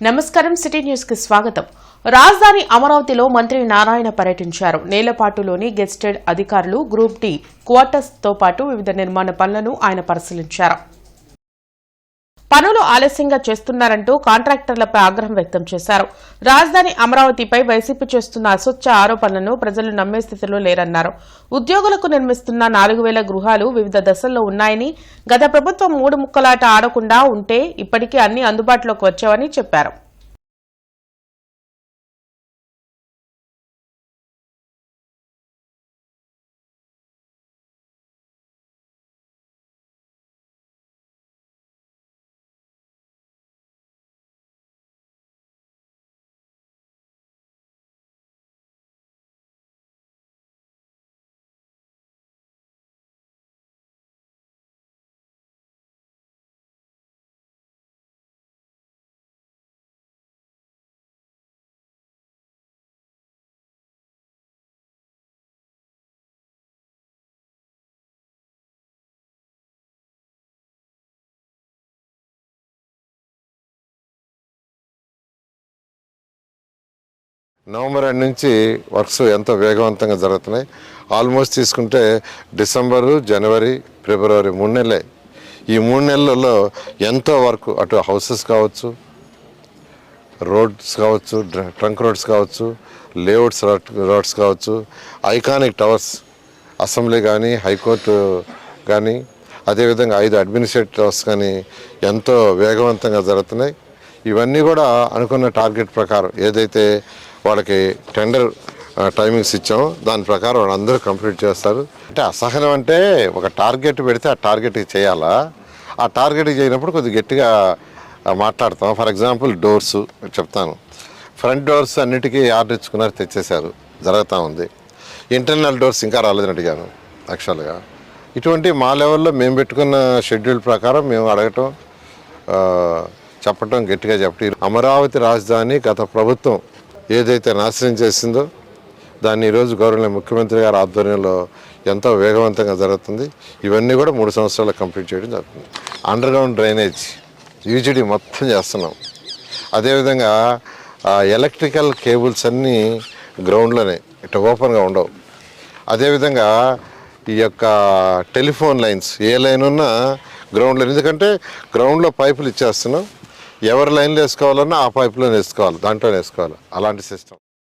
నమస్కారం city news కి స్వాగతం. రాజధాని అమరావతిలో మంత్రి నారాయణ పర్యటించారు. నేలపాటులోని గెస్టెడ్ అధికారులు గ్రూప్ డి క్వార్టర్స్ తో పాటు వివిధ నిర్మాణ పనులను ఆయన పరిశీలించారు. పనులు ఆలస్యంగా చేస్తున్నారంటూ కాంట్రాక్టర్లపై ఆగ్రహం వ్యక్తం చేశారు. రాజధాని అమరావతిపై వైసీపీ చేస్తున్న అసత్య ఆరోపణలను ప్రజలు నమ్మే స్థితిలో లేరన్నారు. ఉద్యోగులకు నిర్మిస్తున్న 4,000 గృహాలు వివిధ దశల్లో ఉన్నాయని, గత ప్రభుత్వం 3 ముక్కలాట ఆడకుండా ఉంటే ఇప్పటికీ అన్ని అందుబాటులోకి వచ్చావని చెప్పారు. నవంబర్ నుంచి వర్క్స్ ఎంతో వేగవంతంగా జరుగుతున్నాయి. ఆల్మోస్ట్ తీసుకుంటే డిసెంబరు, జనవరి, ఫిబ్రవరి 3 నెలలే. ఈ 3 నెలలలో ఎంతో వర్క్, అటు హౌసెస్ కావచ్చు, రోడ్స్ కావచ్చు, ట్రంక్ రోడ్స్ కావచ్చు, లేఅవుట్స్ రోడ్స్ కావచ్చు, ఐకానిక్ టవర్స్, అసెంబ్లీ కానీ, హైకోర్టు కానీ, అదేవిధంగా 5 అడ్మినిస్ట్రేటివ్ టవర్స్ కానీ ఎంతో వేగవంతంగా జరుగుతున్నాయి. ఇవన్నీ కూడా అనుకున్న టార్గెట్ ప్రకారం ఏదైతే వాళ్ళకి టెండర్ టైమింగ్స్ ఇచ్చామో దాని ప్రకారం వాళ్ళందరూ కంప్లీట్ చేస్తారు. అంటే అసహనం అంటే ఒక టార్గెట్ పెడితే ఆ టార్గెట్కి చేయాలా, ఆ టార్గెట్కి చేయనప్పుడు కొద్దిగా గట్టిగా మాట్లాడతాం. ఫర్ ఎగ్జాంపుల్ డోర్స్ చెప్తాను. ఫ్రంట్ డోర్స్ అన్నిటికీ ఆర్డర్ ఇచ్చుకున్నారు, తెచ్చేశారు, జరుగుతూ ఉంది. ఇంటర్నల్ డోర్స్ ఇంకా రాలేదని అడిగాను యాక్చువల్గా. ఇటువంటి మా లెవెల్లో మేము పెట్టుకున్న షెడ్యూల్ ప్రకారం మేము అడగటం, చెప్పటం, గట్టిగా చెప్పటం. అమరావతి రాజధాని గత ప్రభుత్వం ఏదైతే నాశనం చేసిందో దాన్ని ఈరోజు గౌరవనీయ ముఖ్యమంత్రి గారి ఆధ్వర్యంలో ఎంతో వేగవంతంగా జరుగుతుంది. ఇవన్నీ కూడా 3 సంవత్సరాలు కంప్లీట్ చేయడం జరుగుతుంది. అండర్ గ్రౌండ్ డ్రైనేజ్, యూజీడీ మొత్తం చేస్తున్నాం. అదేవిధంగా ఎలక్ట్రికల్ కేబుల్స్ అన్నీ గ్రౌండ్లోనే, ఇట్లా ఓపెన్గా ఉండవు. అదేవిధంగా ఈ యొక్క టెలిఫోన్ లైన్స్ ఏ లైన్ ఉన్నా గ్రౌండ్లో, ఎందుకంటే గ్రౌండ్లో పైపులు ఇచ్చేస్తున్నాం. ఎవరి లైన్లో వేసుకోవాలన్నా ఆ పైపులో వేసుకోవాలి, దాంట్లో వేసుకోవాలి. అలాంటి సిస్టమ్.